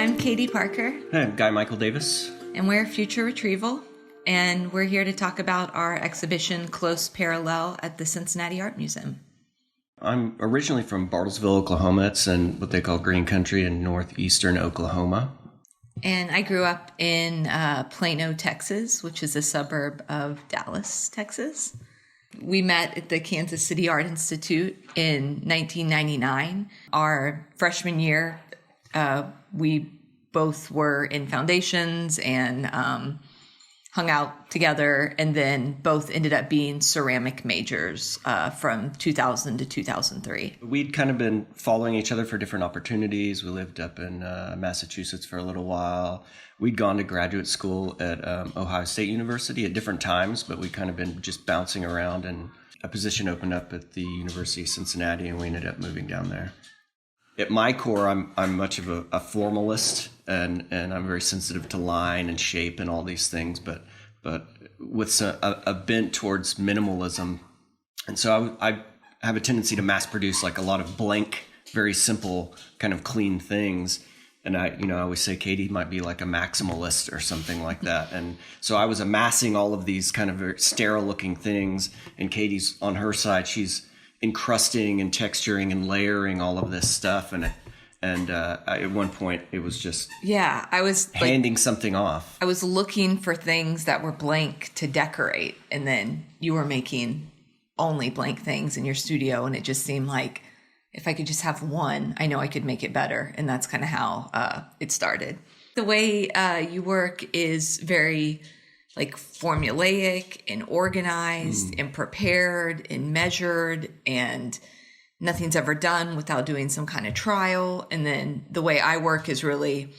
I'm Katie Parker. Hey, I'm Guy Michael Davis. And we're Future Retrieval. And we're here to talk about our exhibition Close Parallel at the Cincinnati Art Museum. I'm originally from Bartlesville, Oklahoma. It's in what they call Green Country in northeastern Oklahoma. And I grew up in Plano, Texas, which is a suburb of Dallas, Texas. We met at the Kansas City Art Institute in 1999. Our freshman year, we both were in foundations and hung out together, and then both ended up being ceramic majors from 2000 to 2003. We'd kind of been following each other for different opportunities. We lived up in Massachusetts for a little while. We'd gone to graduate school at Ohio State University at different times, but we'd kind of been just bouncing around, and a position opened up at the University of Cincinnati, and we ended up moving down there. At my core, I'm much of a formalist, and I'm very sensitive to line and shape and all these things, but with a bent towards minimalism. And so I have a tendency to mass produce like a lot of blank, very simple, kind of clean things. And I always say Katie might be like a maximalist or something like that. And so I was amassing all of these kind of very sterile looking things, and Katie's on her side, she's encrusting and texturing and layering all of this stuff, and at one point it was just I was handing something off. I was looking for things that were blank to decorate, and then you were making only blank things in your studio, and it just seemed like if I could just have one, I know I could make it better, and that's kind of how it started. The way you work is very like formulaic and organized and prepared and measured, and nothing's ever done without doing some kind of trial. And then the way I work is really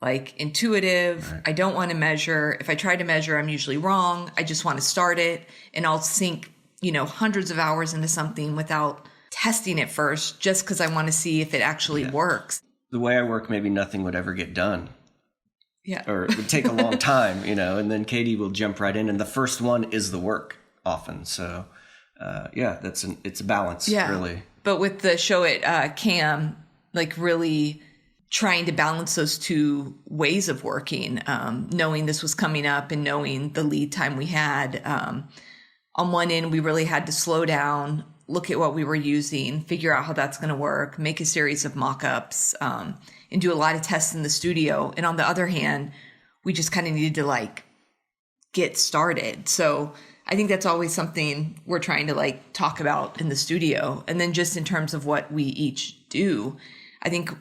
like intuitive. Right. I don't want to measure. If I try to measure, I'm usually wrong. I just want to start it, and I'll sink, hundreds of hours into something without testing it first, just because I want to see if it actually works. The way I work, maybe nothing would ever get done. Yeah. Or it would take a long time, and then Katie will jump right in, and the first one is the work often. So, it's a balance, really. But with the show at CAM, like really trying to balance those two ways of working, knowing this was coming up and knowing the lead time we had. On one end, we really had to slow down, look at what we were using, figure out how that's going to work, make a series of mock-ups, and do a lot of tests in the studio. And on the other hand, we just kind of needed to get started. So I think that's always something we're trying to talk about in the studio. And then just in terms of what we each do, I think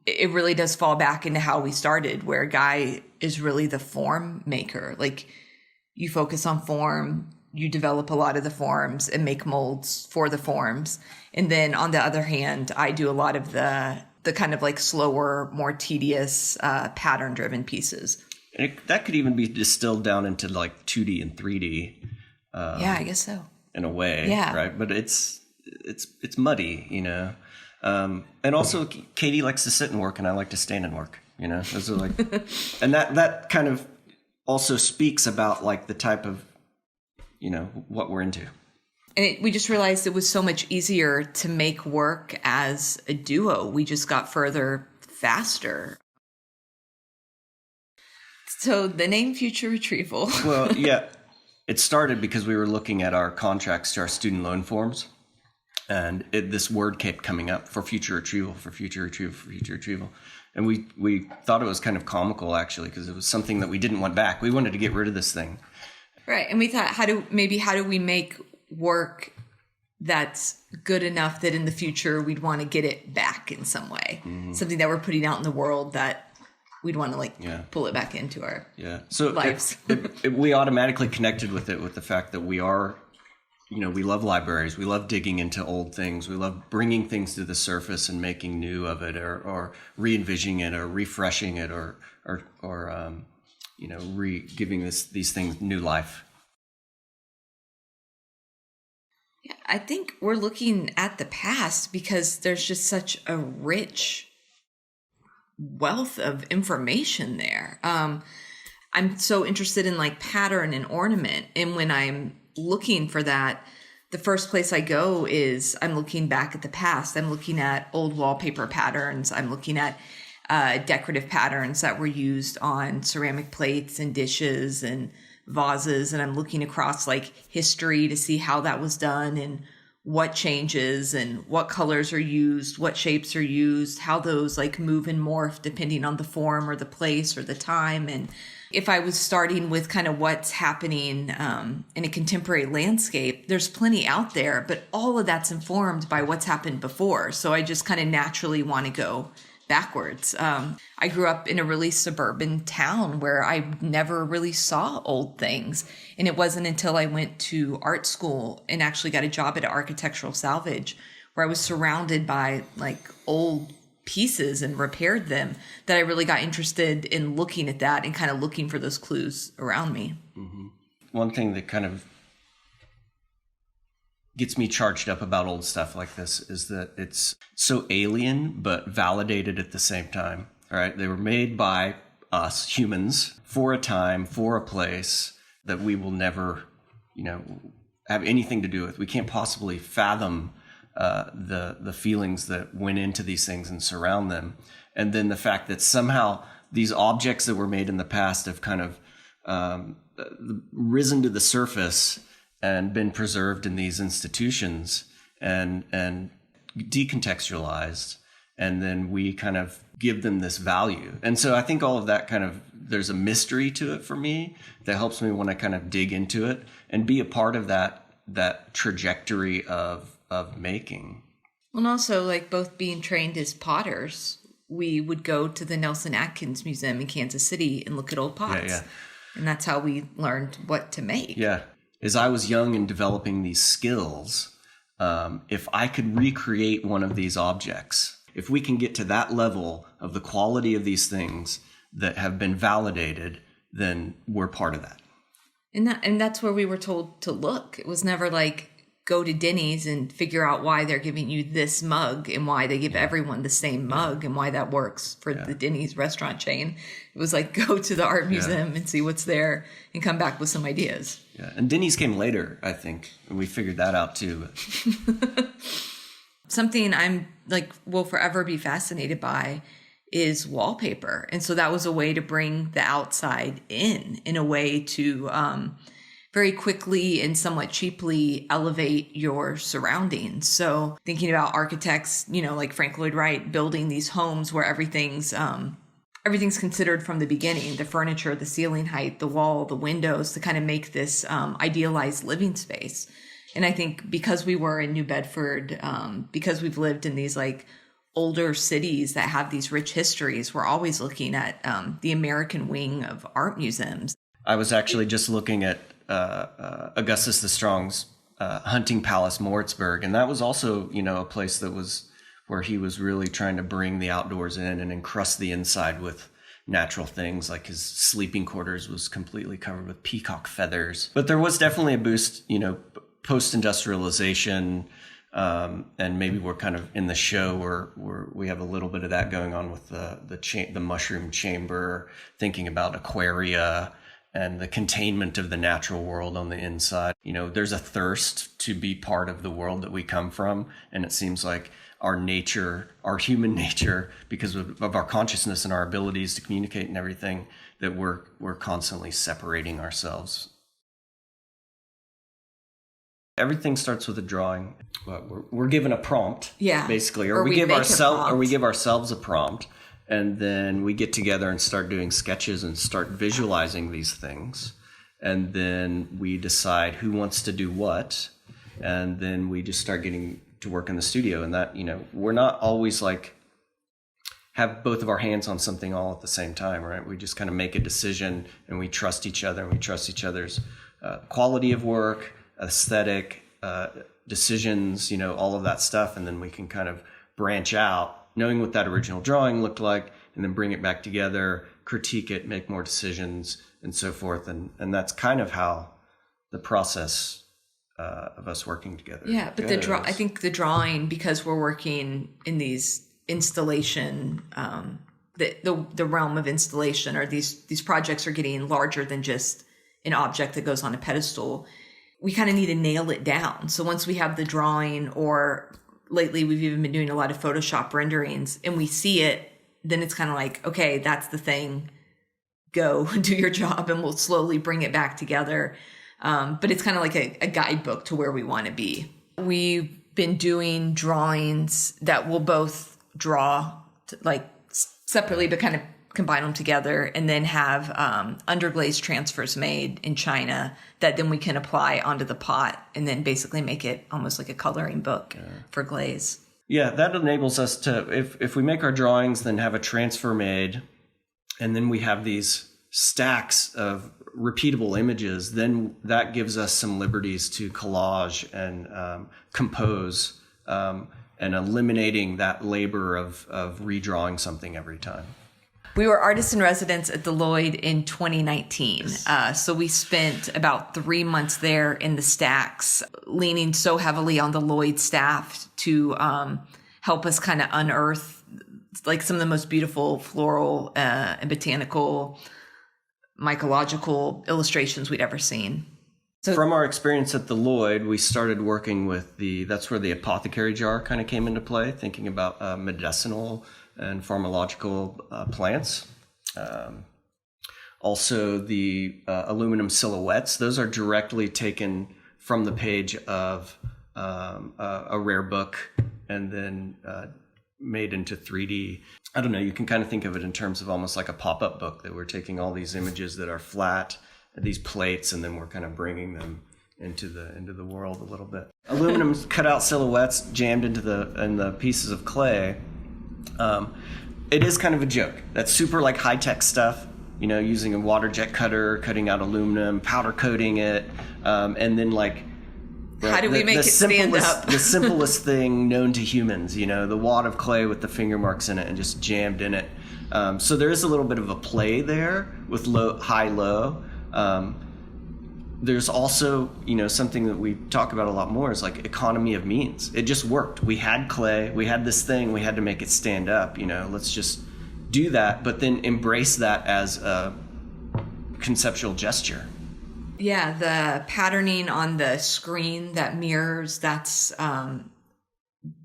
it really does fall back into how we started, where Guy is really the form maker. Like, you focus on form, you develop a lot of the forms and make molds for the forms. And then on the other hand, I do a lot of the kind of slower, more tedious, pattern-driven pieces. And that could even be distilled down into 2D and 3D. I guess so. In a way, yeah. Right? But it's muddy, And also, Katie likes to sit and work, and I like to stand and work. Those are and that kind of also speaks about the type of what we're into. And we just realized it was so much easier to make work as a duo. We just got further faster. So the name Future Retrieval. Well, yeah, it started because we were looking at our contracts to our student loan forms. And this word kept coming up for future retrieval, for future retrieval, for future retrieval. And we thought it was kind of comical, actually, because it was something that we didn't want back. We wanted to get rid of this thing. Right. And we thought, how do we make work that's good enough that in the future we'd want to get it back in some way? Mm-hmm. Something that we're putting out in the world that we'd want to pull it back into our lives. We automatically connected with it, with the fact that we are, we love libraries. We love digging into old things. We love bringing things to the surface and making new of it, or re-envisioning it, or refreshing it, or giving these things new life. Yeah, I think we're looking at the past because there's just such a rich wealth of information there. I'm so interested in pattern and ornament, and when I'm looking for that, the first place I go is I'm looking back at the past. I'm looking at old wallpaper patterns. I'm looking at decorative patterns that were used on ceramic plates and dishes and vases. And I'm looking across like history to see how that was done and what changes and what colors are used, what shapes are used, how those like move and morph depending on the form or the place or the time. And if I was starting with kind of what's happening in a contemporary landscape, there's plenty out there, but all of that's informed by what's happened before. So I just kind of naturally want to go backwards. I grew up in a really suburban town where I never really saw old things. And it wasn't until I went to art school and actually got a job at Architectural Salvage where I was surrounded by like old pieces and repaired them that I really got interested in looking at that and kind of looking for those clues around me. Mm-hmm. One thing that kind of gets me charged up about old stuff like this is that it's so alien but validated at the same time. All right, they were made by us humans for a time, for a place that we will never, have anything to do with. We can't possibly fathom the feelings that went into these things and surround them, and then the fact that somehow these objects that were made in the past have kind of risen to the surface and been preserved in these institutions and decontextualized, and then we kind of give them this value. And so I think all of that kind of, there's a mystery to it for me that helps me when I kind of dig into it and be a part of that trajectory of making. And also, like, both being trained as potters, we would go to the Nelson Atkins Museum in Kansas City and look at old pots. Yeah. And that's how we learned what to make. Yeah. As I was young and developing these skills, if I could recreate one of these objects, if we can get to that level of the quality of these things that have been validated, then we're part of that. And that's where we were told to look. It was never like, go to Denny's and figure out why they're giving you this mug and why they give everyone the same mug and why that works for the Denny's restaurant chain. It was like, go to the art museum and see what's there and come back with some ideas. Yeah, and Denny's came later, I think, and we figured that out too. Something I'm like, will forever be fascinated by is wallpaper. And so that was a way to bring the outside in a way to very quickly and somewhat cheaply elevate your surroundings. So thinking about architects, like Frank Lloyd Wright, building these homes where everything's considered from the beginning, the furniture, the ceiling height, the wall, the windows, to kind of make this idealized living space. And I think because we were in New Bedford, because we've lived in these like older cities that have these rich histories, we're always looking at the American wing of art museums. I was actually just looking at Augustus the Strong's hunting palace, Moritzburg, and that was also, a place that was where he was really trying to bring the outdoors in and encrust the inside with natural things. Like his sleeping quarters was completely covered with peacock feathers. But there was definitely a boost, post-industrialization, and maybe we're kind of in the show where we have a little bit of that going on with the mushroom chamber, thinking about aquaria and the containment of the natural world on the inside. There's a thirst to be part of the world that we come from. And it seems like our nature, our human nature, because of our consciousness and our abilities to communicate and everything, that we're constantly separating ourselves. Everything starts with a drawing. We're given a prompt, basically, or we give ourselves a prompt. And then we get together and start doing sketches and start visualizing these things. And then we decide who wants to do what. And then we just start getting to work in the studio. And that, we're not always like have both of our hands on something all at the same time, right? We just kind of make a decision and we trust each other and we trust each other's quality of work, aesthetic, decisions, all of that stuff. And then we can kind of branch out, knowing what that original drawing looked like, and then bring it back together, critique it, make more decisions, and so forth. And that's kind of how the process of us working together. Yeah, but I think the drawing, because we're working in these installation, the realm of installation, or these projects are getting larger than just an object that goes on a pedestal. We kind of need to nail it down. So once we have the drawing, or lately we've even been doing a lot of Photoshop renderings, and we see it then it's kind of like, okay, that's the thing. Go do your job, and we'll slowly bring it back together. But it's kind of like a guidebook to where we want to be. We've been doing drawings that we'll both draw like separately, but kind of combine them together, and then have underglaze transfers made in China that then we can apply onto the pot, and then basically make it almost like a coloring book for glaze. Yeah, that enables us to, if we make our drawings, then have a transfer made, and then we have these stacks of repeatable images, then that gives us some liberties to collage and compose, and eliminating that labor of redrawing something every time. We were artists in residence at the Lloyd in 2019. So we spent about 3 months there in the stacks, leaning so heavily on the Lloyd staff to help us kind of unearth like some of the most beautiful floral and botanical, mycological illustrations we'd ever seen. So from our experience at the Lloyd, we started working with that's where the apothecary jar kind of came into play, thinking about medicinal and pharmacological plants. Also the aluminum silhouettes, those are directly taken from the page of a rare book and then made into 3D. I don't know, you can kind of think of it in terms of almost like a pop-up book, that we're taking all these images that are flat, these plates, and then we're kind of bringing them into the world a little bit. Aluminum cutout silhouettes jammed into the pieces of clay. It is kind of a joke. That's super like high-tech stuff, you know, using a water jet cutter, cutting out aluminum, powder coating it, and then like how do we make it stand up? The simplest thing known to humans, you know, the wad of clay with the finger marks in it and just jammed in it. So there is a little bit of a play there with high, low. There's also, you know, something that we talk about a lot more is like economy of means. It just worked. We had clay, we had this thing, we had to make it stand up, you know, let's just do that, but then embrace that as a conceptual gesture. Yeah, the patterning on the screen that mirrors, that's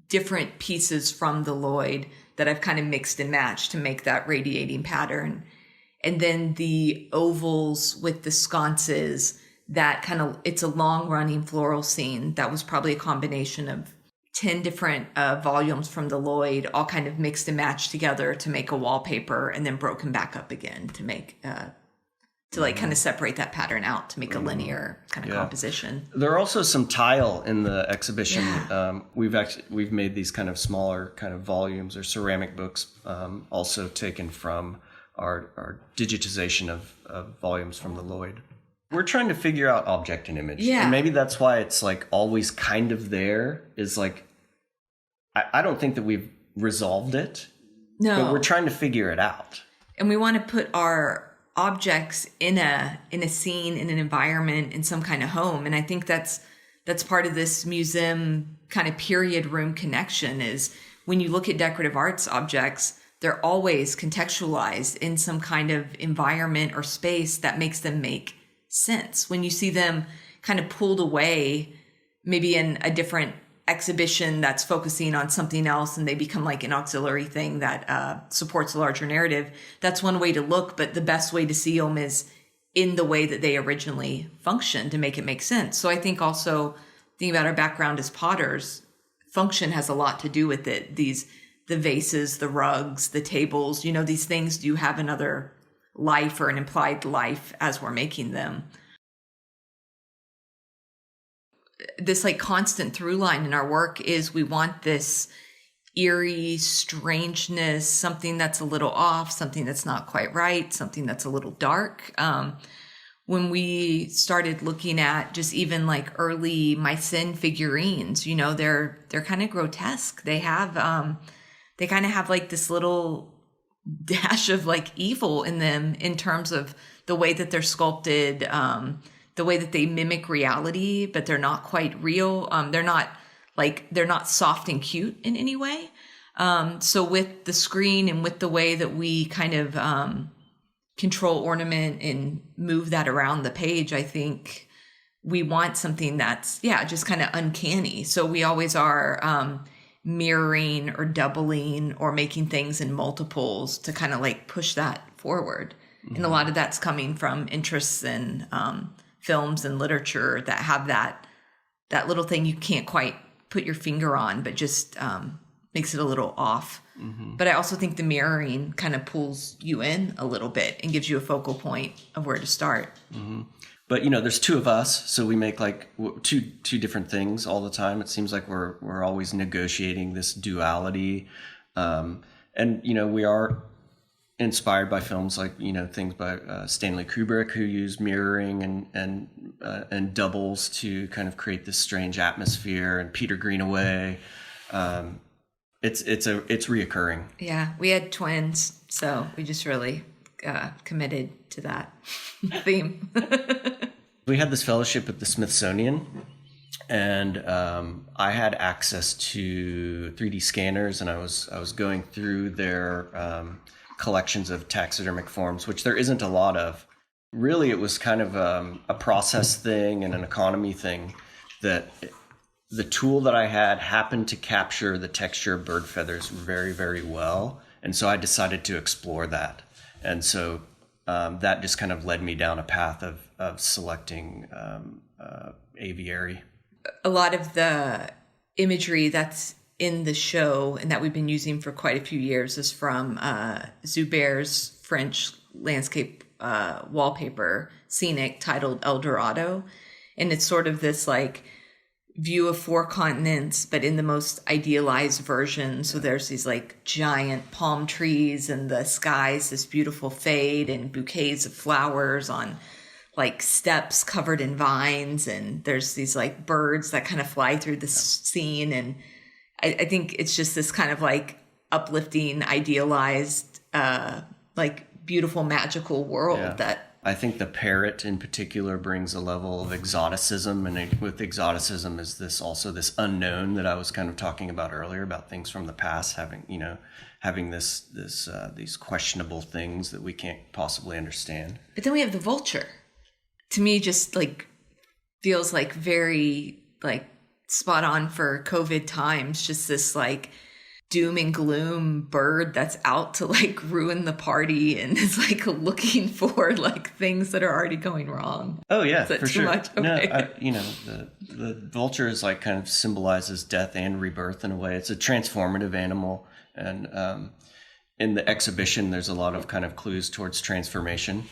different pieces from the Lloyd that I've kind of mixed and matched to make that radiating pattern. And then the ovals with the sconces, that kind of, it's a long running floral scene that was probably a combination of 10 different volumes from the Lloyd, all kind of mixed and matched together to make a wallpaper, and then broken back up again to make to like kind of separate that pattern out to make a linear kind of composition. There are also some tile in the exhibition. Yeah. We've made these kind of smaller kind of volumes or ceramic books, also taken from our digitization of volumes from the Lloyd. We're trying to figure out object and image. Yeah. And maybe that's why it's like always kind of there, is like, I don't think that we've resolved it. No. But we're trying to figure it out. And we want to put our objects in a scene, in an environment, in some kind of home. And I think that's part of this museum kind of period room connection, is when you look at decorative arts objects, they're always contextualized in some kind of environment or space that makes them make sense. When you see them kind of pulled away, maybe in a different exhibition that's focusing on something else, and they become like an auxiliary thing that supports a larger narrative, that's one way to look. But the best way to see them is in the way that they originally functioned to make it make sense. So I think also thinking about our background as potters, function has a lot to do with it. The vases, the rugs, the tables, you know, these things do have another life or an implied life as we're making them. This like constant through line in our work is we want this eerie strangeness, something that's a little off, something that's not quite right, something that's a little dark. When we started looking at just even like early Mycen figurines, you know, they're kind of grotesque. They have they kind of have like this little dash of like evil in them in terms of the way that they're sculpted, the way that they mimic reality, but they're not quite real. They're not soft and cute in any way. So with the screen and with the way that we kind of control ornament and move that around the page, I think we want something that's, just kind of uncanny. So we always are mirroring or doubling or making things in multiples to kind of like push that forward. And a lot of that's coming from interests in films and literature that have that little thing you can't quite put your finger on, but just makes it a little off. But I also think the mirroring kind of pulls you in a little bit and gives you a focal point of where to start. But there's two of us, so we make like two different things all the time. It seems like we're always negotiating this duality, and we are inspired by films like things by Stanley Kubrick, who use mirroring and doubles to kind of create this strange atmosphere, and Peter Greenaway. It's reoccurring. Yeah, we had twins, so we just really committed to that theme. We had this fellowship at the Smithsonian, and I had access to 3D scanners, and I was going through their collections of taxidermic forms, which there isn't a lot of. Really, it was kind of a process thing and an economy thing that the tool that I had happened to capture the texture of bird feathers very, very well. And so I decided to explore that. And so that just kind of led me down a path of selecting aviary. A lot of the imagery that's in the show and that we've been using for quite a few years is from Zuber's French landscape wallpaper scenic titled El Dorado. And it's sort of this like view of 4 continents, but in the most idealized version. So there's these like giant palm trees and the sky's this beautiful fade and bouquets of flowers on like steps covered in vines. And there's these like birds that kind of fly through the scene. And I think it's just this kind of like uplifting, idealized, like beautiful, magical world that I think the parrot in particular brings a level of exoticism, and with exoticism is this unknown that I was kind of talking about earlier, about things from the past having these questionable things that we can't possibly understand. But then we have the vulture. To me, just like feels like very like spot on for COVID times. Just this like doom and gloom bird that's out to like ruin the party and is like looking for like things that are already going wrong. Oh yeah, is that for too sure. Much? Okay. No, the vulture is like kind of symbolizes death and rebirth in a way. It's a transformative animal, and in the exhibition, there's a lot of kind of clues towards transformation.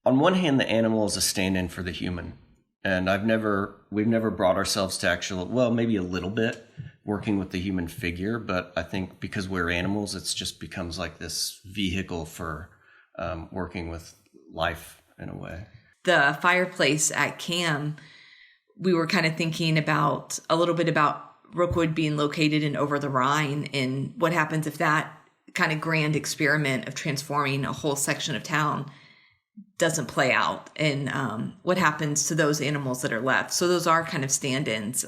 On one hand, the animal is a stand-in for the human, and we've never brought ourselves to maybe a little bit working with the human figure, but I think because we're animals, it's just becomes like this vehicle for working with life in a way. The fireplace at CAM, we were kind of thinking about a little bit about Rookwood being located in Over the Rhine, and what happens if that kind of grand experiment of transforming a whole section of town doesn't play out, and what happens to those animals that are left. So those are kind of stand-ins.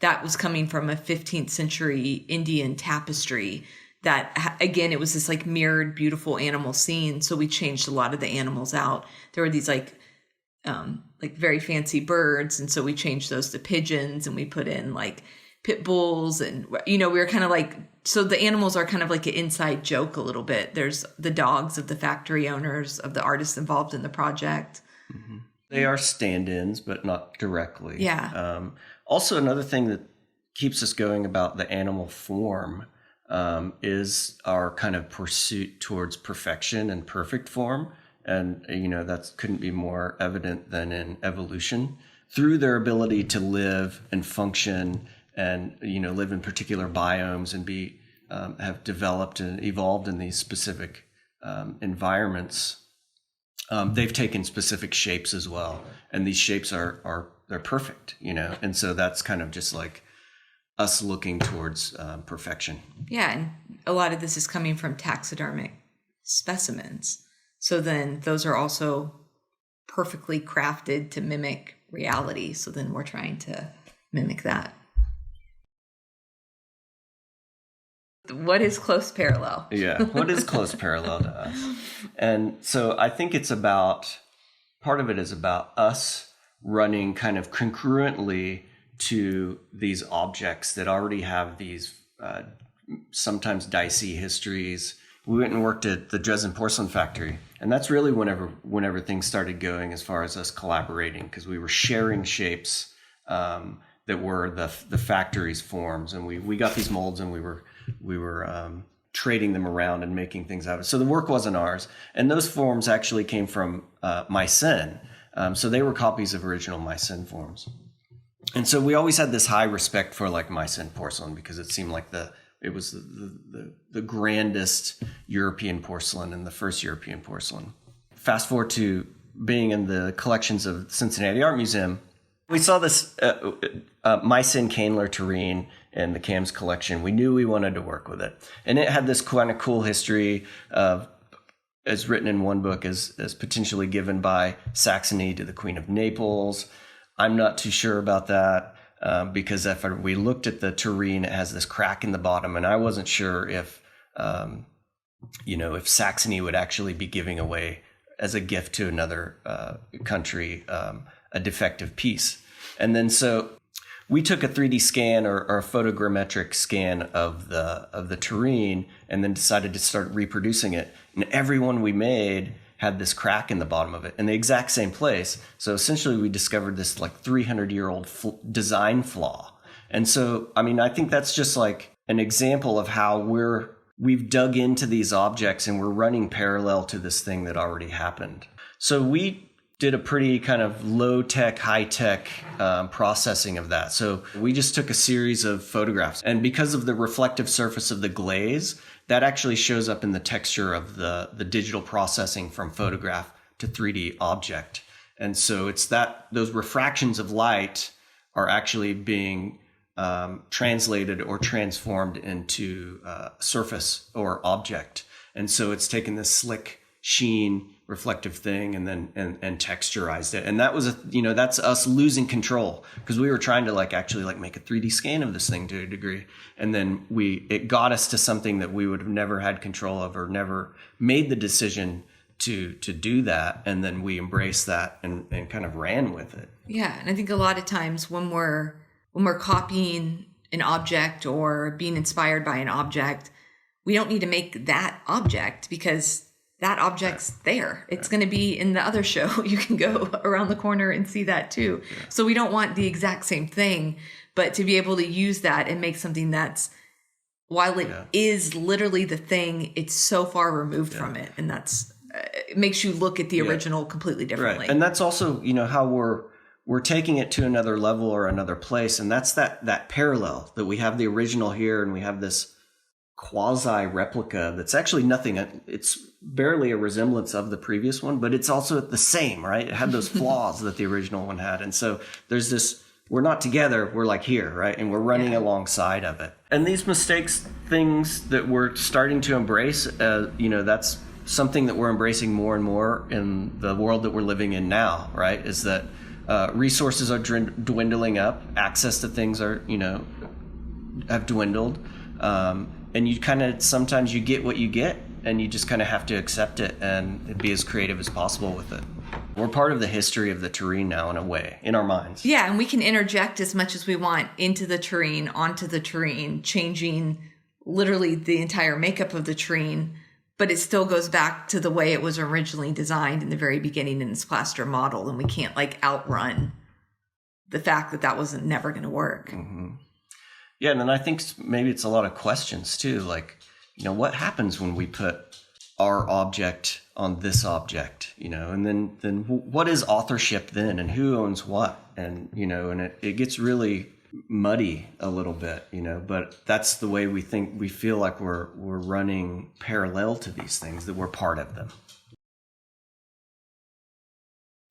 That was coming from a 15th century Indian tapestry that, again, it was this like mirrored, beautiful animal scene. So we changed a lot of the animals out. There were these like very fancy birds. And so we changed those to pigeons, and we put in like pit bulls, and, we were kind of like, so the animals are kind of like an inside joke a little bit. There's the dogs of the factory owners, of the artists involved in the project. Mm-hmm. They are stand-ins, but not directly. Yeah. Also, another thing that keeps us going about the animal form is our kind of pursuit towards perfection and perfect form. And, that couldn't be more evident than in evolution. Through their ability to live and function and, live in particular biomes and have developed and evolved in these specific environments, they've taken specific shapes as well. And these shapes they're perfect, and so that's kind of just like us looking towards perfection. Yeah, and a lot of this is coming from taxidermic specimens. So then those are also perfectly crafted to mimic reality. So then we're trying to mimic that. What is close parallel? Yeah, what is close parallel to us? And so I think part of it is about us running kind of concurrently to these objects that already have these sometimes dicey histories. We went and worked at the Dresden Porcelain Factory, and that's really whenever things started going as far as us collaborating, because we were sharing shapes that were the factory's forms, and we got these molds, and we were trading them around and making things out of it. So the work wasn't ours, and those forms actually came from Mycen. So they were copies of original Mycen forms. And so we always had this high respect for like Mycen porcelain, because it seemed like it was the grandest European porcelain and the first European porcelain. Fast forward to being in the collections of Cincinnati Art Museum, we saw this Mycen Kahnler terrine in the CAM's collection. We knew we wanted to work with it. And it had this kind of cool history of, as written in one book, as potentially given by Saxony to the Queen of Naples. I'm not too sure about that. Because if we looked at the terrine, it has this crack in the bottom, and I wasn't sure if Saxony would actually be giving away as a gift to another country a defective piece. And then so we took a 3D scan or a photogrammetric scan of the terrine, and then decided to start reproducing it. And every one we made had this crack in the bottom of it in the exact same place. So essentially we discovered this like 300-year-old design flaw. And so, I mean, I think that's just like an example of how we've dug into these objects and we're running parallel to this thing that already happened. So we did a pretty kind of low-tech, high-tech processing of that. So we just took a series of photographs, and because of the reflective surface of the glaze, that actually shows up in the texture of the digital processing from photograph to 3D object. And so it's that those refractions of light are actually being translated or transformed into surface or object. And so it's taken this slick sheen reflective thing and then and texturized it. And that was that's us losing control, because we were trying to actually make a 3D scan of this thing to a degree. And then it got us to something that we would have never had control of or never made the decision to do that. And then we embraced that and kind of ran with it. Yeah. And I think a lot of times when we're copying an object or being inspired by an object, we don't need to make that object, because that object's there. It's going to be in the other show. You can go around the corner and see that too. Yeah. So we don't want the exact same thing, but to be able to use that and make something that's, while it is literally the thing, it's so far removed from it. And that's, it makes you look at the original completely differently. Right. And that's also, how we're taking it to another level or another place. And that's that parallel that we have the original here and we have this quasi replica that's actually nothing. It's barely a resemblance of the previous one, but it's also the same, right? It had those flaws that the original one had. And so there's this, we're not together, we're here, right? And we're running alongside of it. And these mistakes, things that we're starting to embrace, that's something that we're embracing more and more in the world that we're living in now, right? Is that resources are dwindling up, access to things are, have dwindled. And you sometimes you get what you get, and you just kind of have to accept it and be as creative as possible with it. We're part of the history of the terrine now, in a way, in our minds. Yeah, and we can interject as much as we want into the terrine, onto the terrine, changing literally the entire makeup of the terrine, but it still goes back to the way it was originally designed in the very beginning in this plaster model, and we can't outrun the fact that that wasn't never going to work. Mm-hmm. Yeah, and then I think maybe it's a lot of questions too, what happens when we put our object on this object, and then what is authorship then, and who owns what, and and it gets really muddy a little bit, but that's the way we feel like we're running parallel to these things, that we're part of them.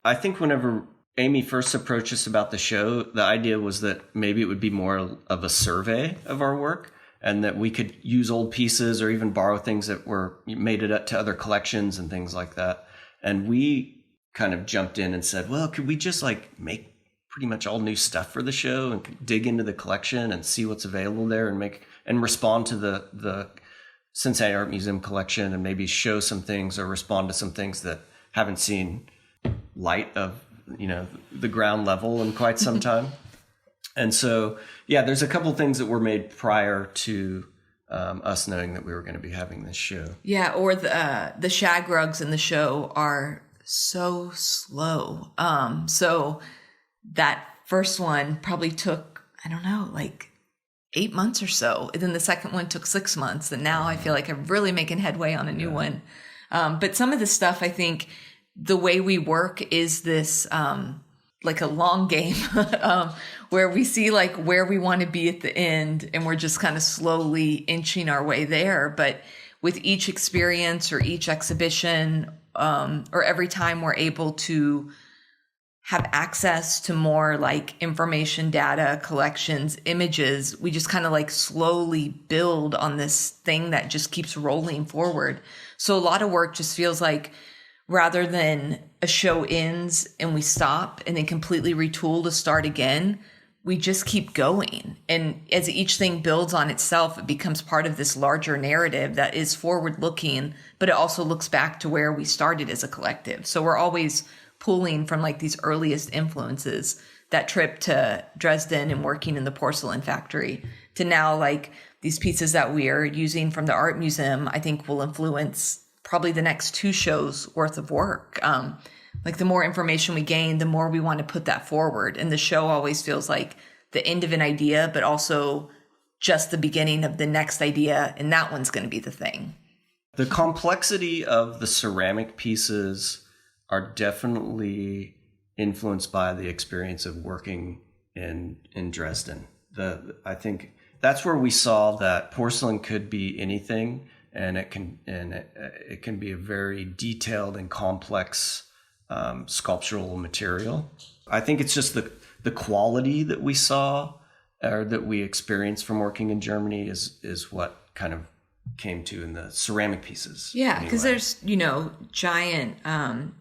I think whenever Amy first approached us about the show, the idea was that maybe it would be more of a survey of our work, and that we could use old pieces or even borrow things that were made it up to other collections and things like that. And we kind of jumped in and said, well, could we just make pretty much all new stuff for the show and dig into the collection and see what's available there and respond to the Cincinnati Art Museum collection and maybe show some things or respond to some things that haven't seen light of the ground level in quite some time. And so, yeah, there's a couple things that were made prior to us knowing that we were going to be having this show. Yeah, or the shag rugs in the show are so slow. So that first one probably took, I don't know, like 8 months or so. And then the second one took 6 months. And now I feel like I'm really making headway on a new one. But some of the stuff, I think the way we work is this like a long game where we see like where we want to be at the end, and we're just kind of slowly inching our way there. But with each experience or each exhibition, or every time we're able to have access to more like information, data, collections, images, we just kind of like slowly build on this thing that just keeps rolling forward. So a lot of work just feels like, rather than a show ends and we stop and then completely retool to start again, we just keep going. And as each thing builds on itself, it becomes part of this larger narrative that is forward looking, but it also looks back to where we started as a collective. So we're always pulling from like these earliest influences, that trip to Dresden and working in the porcelain factory, to now like these pieces that we are using from the art museum, I think will influence probably the next 2 shows worth of work. Like the more information we gain, the more we want to put that forward. And the show always feels like the end of an idea, but also just the beginning of the next idea. And that one's going to be the thing. The complexity of the ceramic pieces are definitely influenced by the experience of working in Dresden. I think that's where we saw that porcelain could be anything, and it can be a very detailed and complex sculptural material. I think it's just the quality that we saw or that we experienced from working in Germany is what kind of came to in the ceramic pieces. Yeah, because there's, giant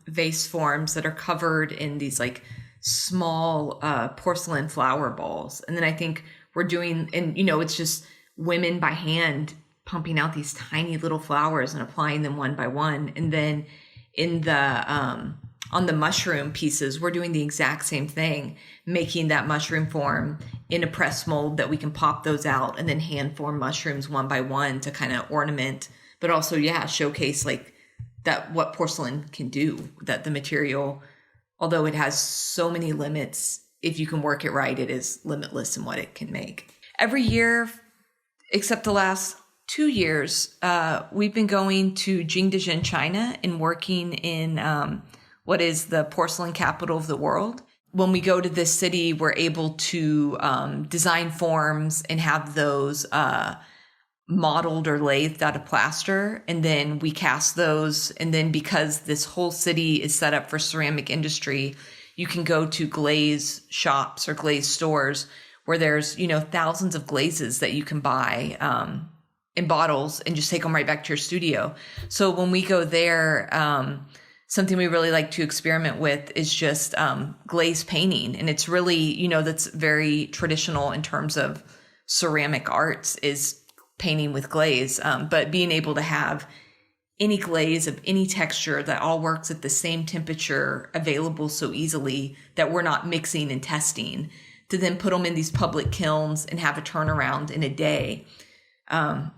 vase forms that are covered in these like small porcelain flower balls. And then I think we're doing, and it's just women by hand pumping out these tiny little flowers and applying them one by one. And then in the on the mushroom pieces, we're doing the exact same thing, making that mushroom form in a press mold that we can pop those out and then hand form mushrooms one by one to kind of ornament, but also, showcase like that, what porcelain can do, that the material, although it has so many limits, if you can work it right, it is limitless in what it can make. Every year, except the last 2 years, we've been going to Jingdezhen, China, and working in what is the porcelain capital of the world. When we go to this city, we're able to design forms and have those modeled or lathed out of plaster. And then we cast those. And then because this whole city is set up for ceramic industry, you can go to glaze shops or glaze stores where there's, thousands of glazes that you can buy in bottles and just take them right back to your studio. So when we go there, something we really like to experiment with is just glaze painting. And it's really, that's very traditional in terms of ceramic arts, is painting with glaze. But being able to have any glaze of any texture that all works at the same temperature available so easily that we're not mixing and testing, to then put them in these public kilns and have a turnaround in a day,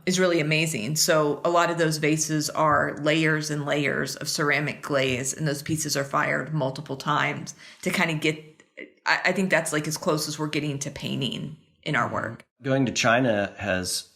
is really amazing. So a lot of those vases are layers and layers of ceramic glaze, and those pieces are fired multiple times to kind of get, I think that's like as close as we're getting to painting in our work. Going to China has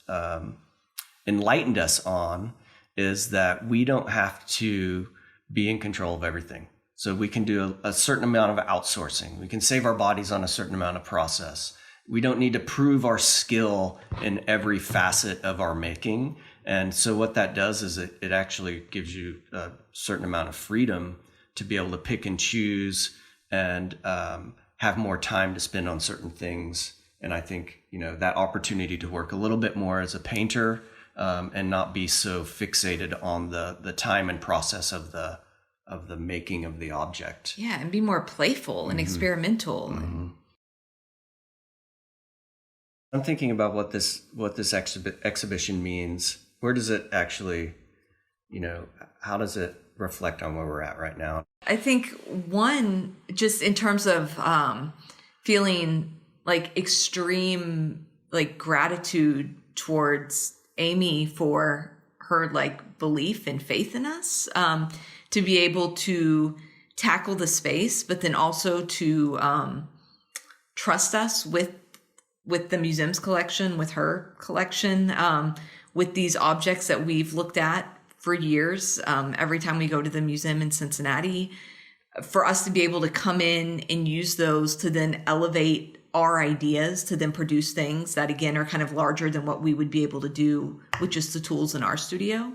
enlightened us on is that we don't have to be in control of everything. So we can do a certain amount of outsourcing. We can save our bodies on a certain amount of process. We don't need to prove our skill in every facet of our making. And so what that does is it actually gives you a certain amount of freedom to be able to pick and choose and have more time to spend on certain things. And I think, that opportunity to work a little bit more as a painter and not be so fixated on the time and process of the making of the object. Yeah, and be more playful and experimental. Mm-hmm. I'm thinking about what this exhibition means. Where does it actually, how does it reflect on where we're at right now? I think one, just in terms of feeling like extreme like gratitude towards Amy for her like belief and faith in us, to be able to tackle the space, but then also to trust us with the museum's collection, with her collection, with these objects that we've looked at for years. Every time we go to the museum in Cincinnati, for us to be able to come in and use those to then elevate our ideas, to then produce things that again are kind of larger than what we would be able to do with just the tools in our studio,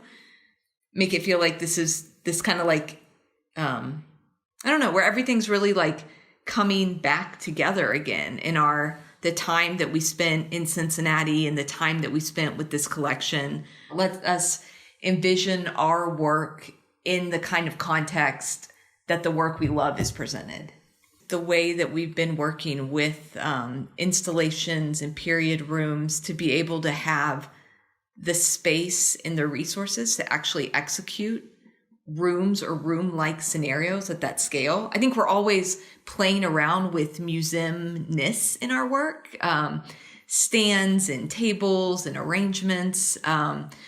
make it feel like this is this kind of like, I don't know, where everything's really like coming back together again in the time that we spent in Cincinnati and the time that we spent with this collection. Let us envision our work in the kind of context that the work we love is presented. The way that we've been working with installations and period rooms to be able to have the space and the resources to actually execute rooms or room-like scenarios at that scale. I think we're always playing around with museum-ness in our work, stands and tables and arrangements.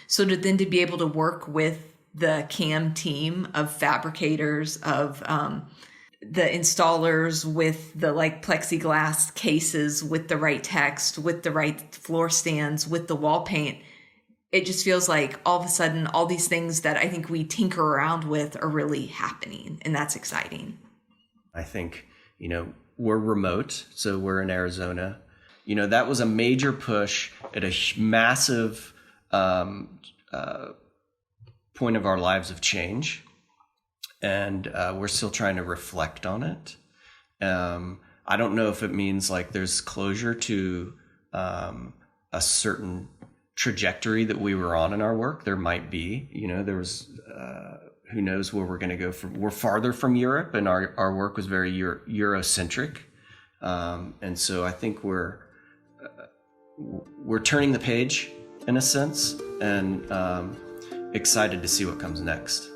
So to be able to work with the CAM team of fabricators, of the installers, with the like plexiglass cases, with the right text, with the right floor stands, with the wall paint, it just feels like all of a sudden all these things that I think we tinker around with are really happening, and that's exciting. I think, we're remote, so we're in Arizona. That was a major push at a massive point of our lives of change, and we're still trying to reflect on it. I don't know if it means like there's closure to a certain trajectory that we were on in our work. There might be, there was, who knows where we're going to go we're farther from Europe, and our work was very Eurocentric. And so I think we're turning the page in a sense, and excited to see what comes next.